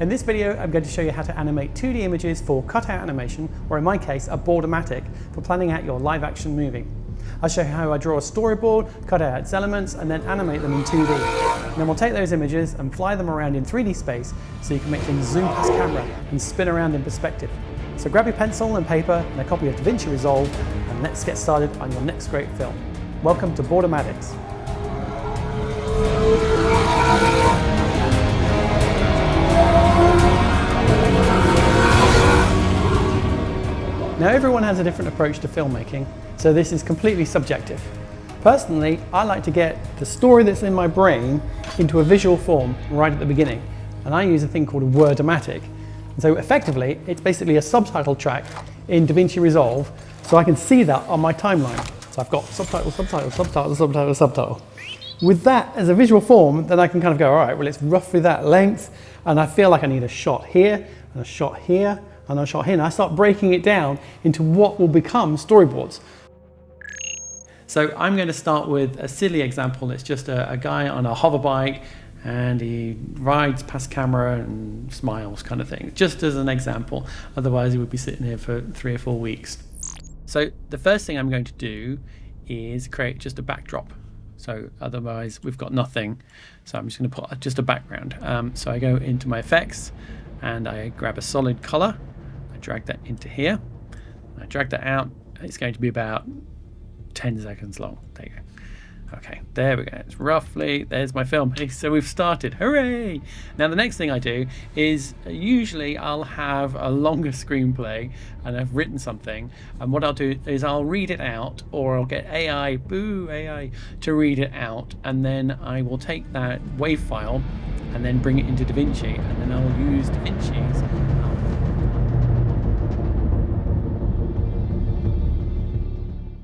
In this video, I'm going to show you how to animate 2D images for cutout animation, or in my case, a board-o-matic for planning out your live action movie. I'll show you how I draw a storyboard, cut out its elements, and then animate them in 2D. And then we'll take those images and fly them around in 3D space so you can make things zoom past camera and spin around in perspective. So grab your pencil and paper and a copy of Davinci Resolve, and let's get started on your next great film. Welcome to Board-o-matics. Now everyone has a different approach to filmmaking, so this is completely subjective. Personally, I like to get the story that's in my brain into a visual form right at the beginning, and I use a thing called a Word-o-matic. And so effectively, it's basically a subtitle track in Davinci Resolve, so I can see that on my timeline. So I've got subtitle, subtitle, subtitle, subtitle, subtitle. With that as a visual form, then I can kind of go, all right, well, it's roughly that length, and I feel like I need a shot here, and a shot here, and a shot here, and I start breaking it down into what will become storyboards. So I'm going to start with a silly example. It's just a guy on a hover bike, and he rides past camera and smiles, kind of thing, just as an example. Otherwise, he would be sitting here for 3 or 4 weeks. So the first thing I'm going to do is create just a backdrop. So otherwise, we've got nothing. So I'm just going to put just a background. So I go into my effects, and I grab a solid color. Drag that into here. I drag that out. It's going to be about 10 seconds long. There you go. Okay, there we go. It's roughly, there's my film. So we've started. Hooray! Now the next thing I do is usually I'll have a longer screenplay and I've written something, and what I'll do is I'll read it out, or I'll get AI, boo AI, to read it out, and then I will take that WAV file and then bring it into Davinci, and then I'll use Davinci